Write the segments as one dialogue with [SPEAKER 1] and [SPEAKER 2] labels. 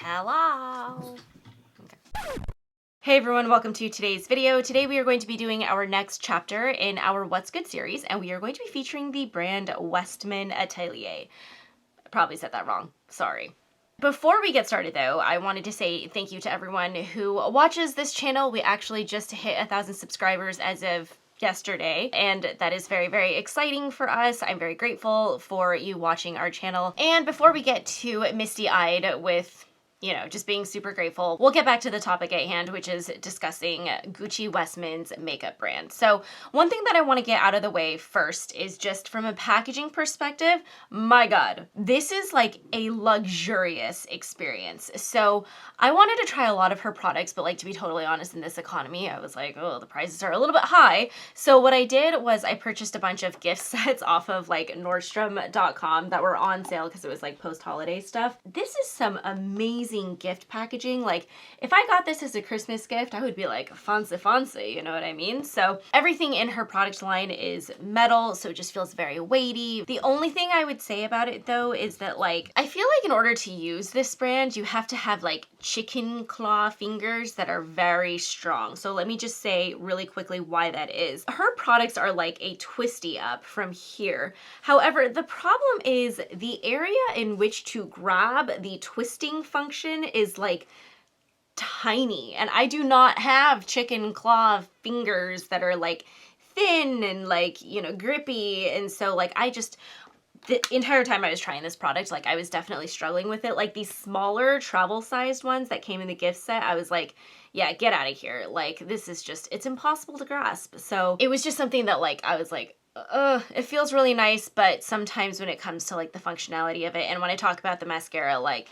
[SPEAKER 1] Hello. Okay. Hey everyone, welcome to today's video. Today we are going to be doing our next chapter in our What's Good series, and we are going to be featuring the brand WESTMAN Atelier. I probably said that wrong, sorry. Before we get started though, I wanted to say thank you to everyone who watches this channel. We actually just hit 1,000 subscribers as of yesterday, and that is very, very exciting for us. I'm very grateful for you watching our channel. And before we get too misty-eyed with just being super grateful, we'll get back to the topic at hand, which is discussing Gucci Westman's makeup brand. So one thing that I want to get out of the way first is just from a packaging perspective, my God, this is like a luxurious experience. So I wanted to try a lot of her products, but like, to be totally honest, in this economy, I was like, oh, the prices are a little bit high. So what I did was I purchased a bunch of gift sets off of like Nordstrom.com that were on sale because it was like post-holiday stuff. This is some amazing gift packaging. Like, if I got this as a Christmas gift, I would be like, fancy, you know what I mean? So everything in her product line is metal, so it just feels very weighty. The only thing I would say about it though is that like, I feel like in order to use this brand, you have to have like chicken claw fingers that are very strong. So let me just say really quickly why that is. Her products are like a twisty up from here. However, the problem is the area in which to grab the twisting function is like tiny, and I do not have chicken claw fingers that are like thin and like, grippy. And so like, the entire time I was trying this product, like I was definitely struggling with it. Like these smaller travel sized ones that came in the gift set, I was like, yeah, get out of here. Like, this is just, it's impossible to grasp. So it was just something that like, I was like, it feels really nice, but sometimes when it comes to like the functionality of it, and when I talk about the mascara, like,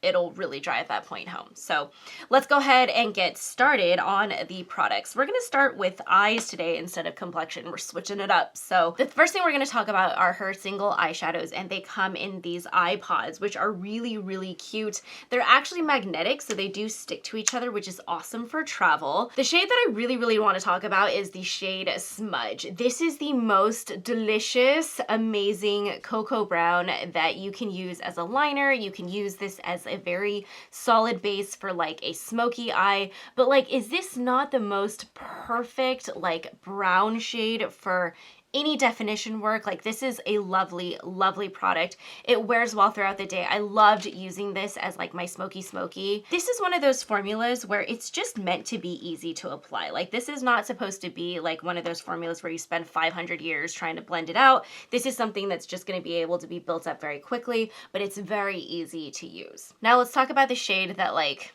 [SPEAKER 1] it'll really drive that point home. So let's go ahead and get started on the products. We're gonna start with eyes today instead of complexion. We're switching it up. So the first thing we're gonna talk about are her single eyeshadows, and they come in these eye pods, which are really, really cute. They're actually magnetic, so they do stick to each other, which is awesome for travel. The shade that I really, really wanna talk about is the shade Smudge. This is the most delicious, amazing cocoa brown that you can use as a liner. You can use this as a very solid base for like a smoky eye, but like, is this not the most perfect like brown shade for any definition work? Like, this is a lovely, lovely product. It wears well throughout the day. I loved using this as like my smoky. This is one of those formulas where it's just meant to be easy to apply. Like, this is not supposed to be like one of those formulas where you spend 500 years trying to blend it out. This is something that's just going to be able to be built up very quickly, but it's very easy to use. Now let's talk about the shade that like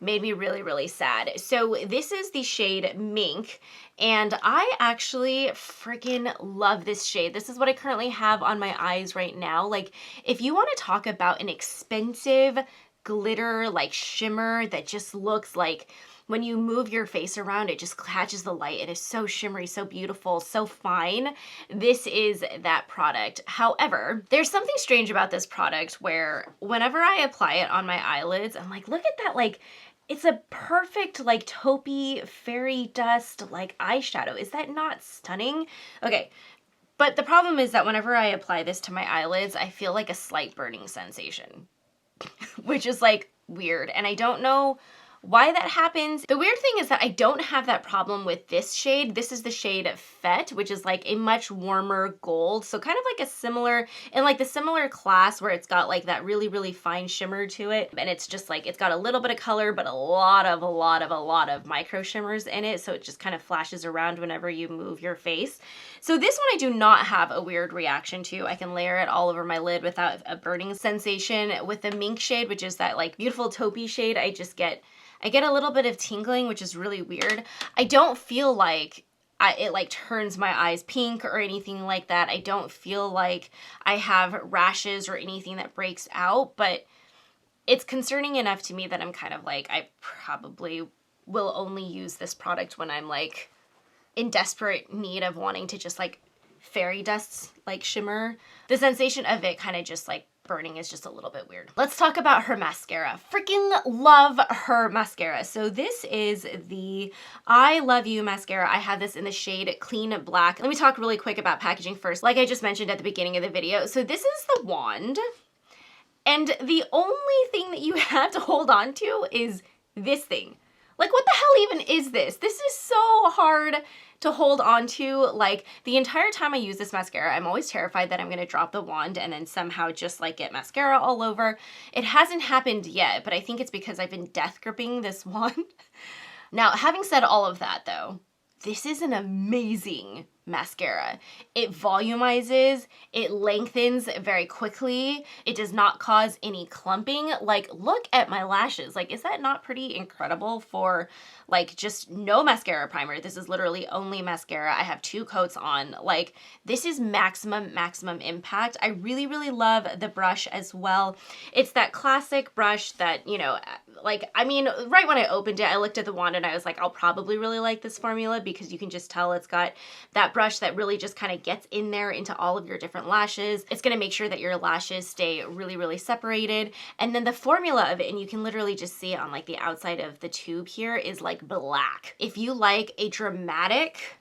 [SPEAKER 1] made me really, really sad. So this is the shade Mink, and I actually freaking love this shade. This is what I currently have on my eyes right now. Like, if you want to talk about an expensive glitter like shimmer that just looks like when you move your face around, it just catches the light. It is so shimmery, so beautiful, so fine. This is that product. However, there's something strange about this product where whenever I apply it on my eyelids, I'm like, look at that, like, it's a perfect like taupey fairy dust like eyeshadow. Is that not stunning? Okay, but the problem is that whenever I apply this to my eyelids, I feel like a slight burning sensation, which is like weird, and I don't know why that happens. The weird thing is that I don't have that problem with this shade. This is the shade Féte, which is like a much warmer gold. So kind of like a similar, in like the similar class where it's got like that really, really fine shimmer to it. And it's just like, it's got a little bit of color, but a lot of micro shimmers in it. So it just kind of flashes around whenever you move your face. So this one I do not have a weird reaction to. I can layer it all over my lid without a burning sensation. With the Mink shade, which is that like beautiful taupey shade, I get a little bit of tingling, which is really weird. I don't feel like it like turns my eyes pink or anything like that. I don't feel like I have rashes or anything that breaks out, but it's concerning enough to me that I'm kind of like, I probably will only use this product when I'm like in desperate need of wanting to just like fairy dust like shimmer. The sensation of it kind of just like burning is just a little bit weird. Let's talk about her mascara. Freaking love her mascara. So this is the I Love You mascara. I have this in the shade Clean Black. Let me talk really quick about packaging first. Like I just mentioned at the beginning of the video. So this is the wand. And the only thing that you have to hold on to is this thing. Like, what the hell even is this? This is so hard to hold on to. Like, the entire time I use this mascara, I'm always terrified that I'm gonna drop the wand and then somehow just like get mascara all over. It hasn't happened yet, but I think it's because I've been death gripping this wand. Now, having said all of that though, this is an amazing mascara. It volumizes, it lengthens very quickly, it does not cause any clumping. Like, look at my lashes. Like, is that not pretty incredible for like just no mascara primer? This is literally only mascara. I have 2 coats on. Like, this is maximum impact. I really, really love the brush as well. It's that classic brush that, you know, like, I mean, right when I opened it, I looked at the wand and I was like, I'll probably really like this formula because you can just tell it's got that brush that really just kind of gets in there into all of your different lashes. It's going to make sure that your lashes stay really, really separated. And then the formula of it, and you can literally just see it on like the outside of the tube here, is like black. If you like a dramatic,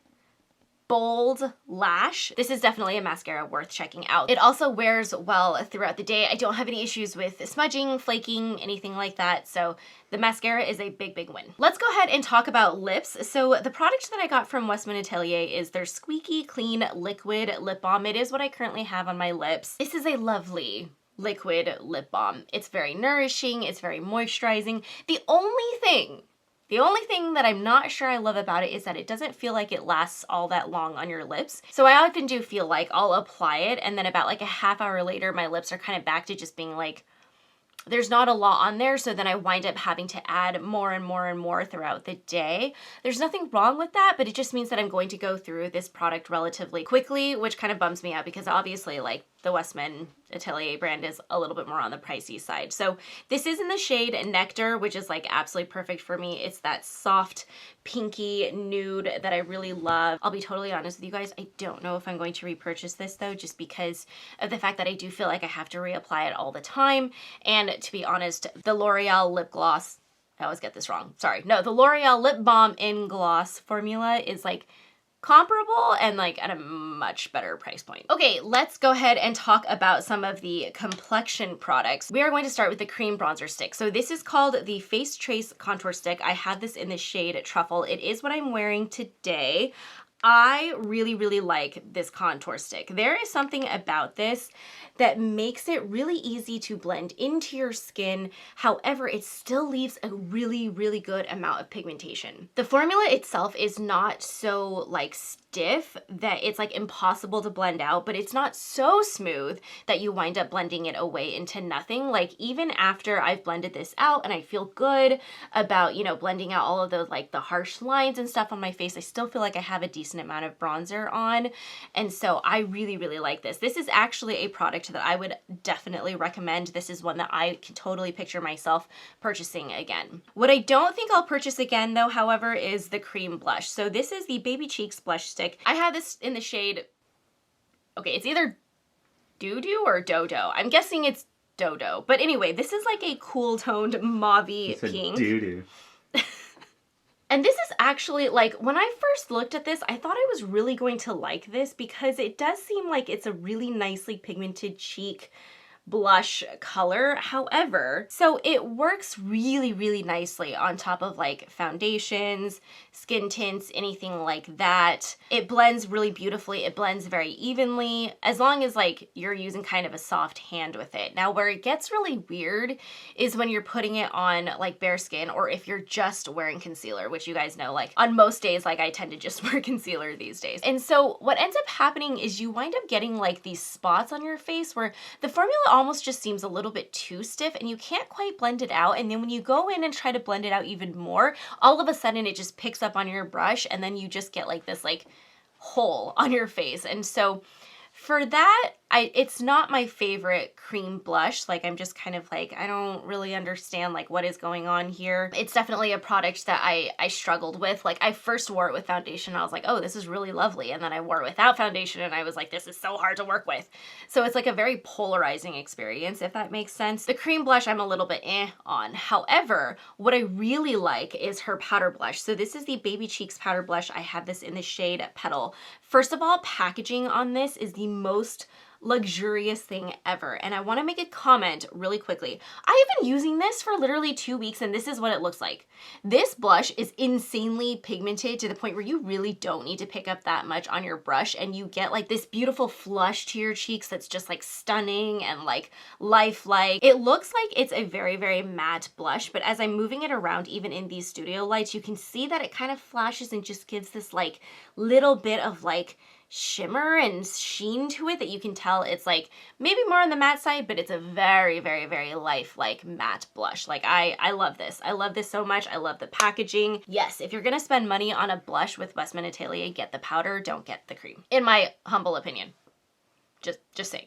[SPEAKER 1] bold lash, this is definitely a mascara worth checking out. It also wears well throughout the day. I don't have any issues with smudging, flaking, anything like that. So the mascara is a big, big win. Let's go ahead and talk about lips. So the product that I got from WESTMAN Atelier is their Squeaky Clean Liquid Lip Balm. It is what I currently have on my lips. This is a lovely liquid lip balm. It's very nourishing. It's very moisturizing. The only thing that I'm not sure I love about it is that it doesn't feel like it lasts all that long on your lips. So I often do feel like I'll apply it and then about like a half hour later, my lips are kind of back to just being like, there's not a lot on there, so then I wind up having to add more and more and more throughout the day. There's nothing wrong with that, but it just means that I'm going to go through this product relatively quickly, which kind of bums me out because obviously like the WESTMAN Atelier brand is a little bit more on the pricey side. So this is in the shade Nectar, which is like absolutely perfect for me. It's that soft pinky nude that I really love. I'll be totally honest with you guys, I don't know if I'm going to repurchase this though, just because of the fact that I do feel like I have to reapply it all the time. And to be honest, the L'Oreal lip gloss, I always get this wrong, sorry. No, the L'Oreal lip balm in gloss formula is like comparable and like at a much better price point. Okay, let's go ahead and talk about some of the complexion products. We are going to start with the cream bronzer stick. So this is called the Face Trace Contour Stick. I have this in the shade Truffle. It is what I'm wearing today. I really, really like this contour stick. There is something about this that makes it really easy to blend into your skin. However, it still leaves a really, really good amount of pigmentation. The formula itself is not so like stiff that it's like impossible to blend out, but it's not so smooth that you wind up blending it away into nothing. Like even after I've blended this out and I feel good about, you know, blending out all of those like the harsh lines and stuff on my face, I still feel like I have a decent amount of bronzer on. And so I really, really like this. This is actually a product that I would definitely recommend. This is one that I can totally picture myself purchasing again. What I don't think I'll purchase again though, however, is the cream blush. So this is the Baby Cheeks blush stick. I have this in the shade, okay, it's either Doo-Doo or Dodo. I'm guessing it's Dodo. But anyway, this is like a cool toned mauve-y pink.
[SPEAKER 2] Doo-Doo.
[SPEAKER 1] And this is actually, like, when I first looked at this, I thought I was really going to like this because it does seem like it's a really nicely pigmented cheek blush color. However, so it works really, really nicely on top of like foundations, skin tints, anything like that. It blends really beautifully. It blends very evenly as long as like you're using kind of a soft hand with it. Now where it gets really weird is when you're putting it on like bare skin or if you're just wearing concealer, which you guys know, like on most days, like I tend to just wear concealer these days. And so what ends up happening is you wind up getting like these spots on your face where the formula almost just seems a little bit too stiff and you can't quite blend it out. And then when you go in and try to blend it out even more, all of a sudden it just picks up on your brush and then you just get like this like hole on your face. And so for that, it's not my favorite cream blush. Like I'm just kind of like, I don't really understand like what is going on here. It's definitely a product that I struggled with. Like I first wore it with foundation. I was like, oh, this is really lovely. And then I wore it without foundation and I was like, this is so hard to work with. So it's like a very polarizing experience, if that makes sense. The cream blush I'm a little bit on. However, what I really like is her powder blush. So this is the Baby Cheeks powder blush. I have this in the shade Petal. First of all, packaging on this is the most luxurious thing ever. And I want to make a comment really quickly. I have been using this for literally 2 weeks and this is what it looks like. This blush is insanely pigmented to the point where you really don't need to pick up that much on your brush, and you get like this beautiful flush to your cheeks that's just like stunning and like lifelike. It looks like it's a very, very matte blush, but as I'm moving it around, even in these studio lights, you can see that it kind of flashes and just gives this like little bit of like shimmer and sheen to it that you can tell it's like maybe more on the matte side, but it's a very, very, very lifelike matte blush. Like I love this. I love this so much. I love the packaging. Yes, if you're gonna spend money on a blush with Westman Atelier, get the powder, don't get the cream. In my humble opinion. Just saying.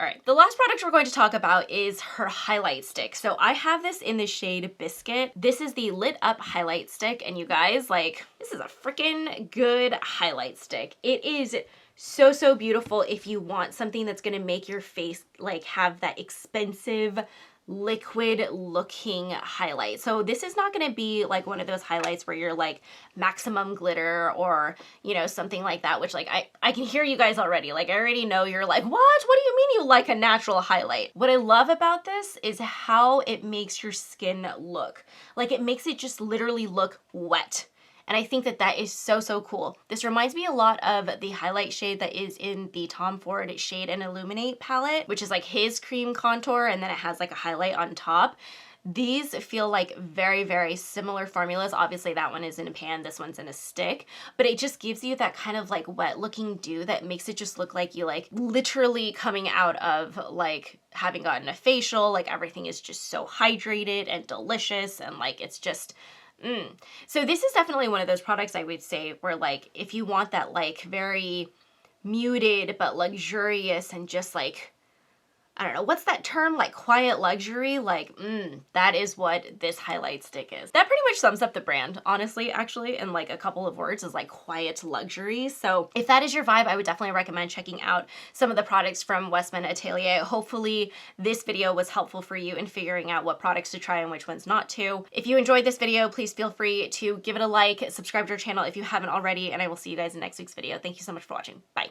[SPEAKER 1] All right, the last product we're going to talk about is her highlight stick. So I have this in the shade Biscuit. This is the Lit Up highlight stick, and you guys, like, this is a freaking good highlight stick. It is so, so beautiful if you want something that's gonna make your face like have that expensive liquid looking highlight. So this is not going to be like one of those highlights where you're like maximum glitter or, you know, something like that, which like I can hear you guys already. Like I already know you're like, what do you mean you like a natural highlight? What I love about this is how it makes your skin look. Like it makes it just literally look wet. And I think that that is so, so cool. This reminds me a lot of the highlight shade that is in the Tom Ford Shade and Illuminate palette, which is like his cream contour and then it has like a highlight on top. These feel like very, very similar formulas. Obviously that one is in a pan, this one's in a stick, but it just gives you that kind of like wet looking dew that makes it just look like you like literally coming out of like having gotten a facial. Like everything is just so hydrated and delicious and like it's just So this is definitely one of those products I would say where like if you want that like very muted but luxurious and just like, I don't know, what's that term? Like quiet luxury? Like, that is what this highlight stick is. That pretty much sums up the brand, honestly, actually, in like a couple of words is like quiet luxury. So if that is your vibe, I would definitely recommend checking out some of the products from Westman Atelier. Hopefully this video was helpful for you in figuring out what products to try and which ones not to. If you enjoyed this video, please feel free to give it a like, subscribe to our channel if you haven't already, and I will see you guys in next week's video. Thank you so much for watching. Bye.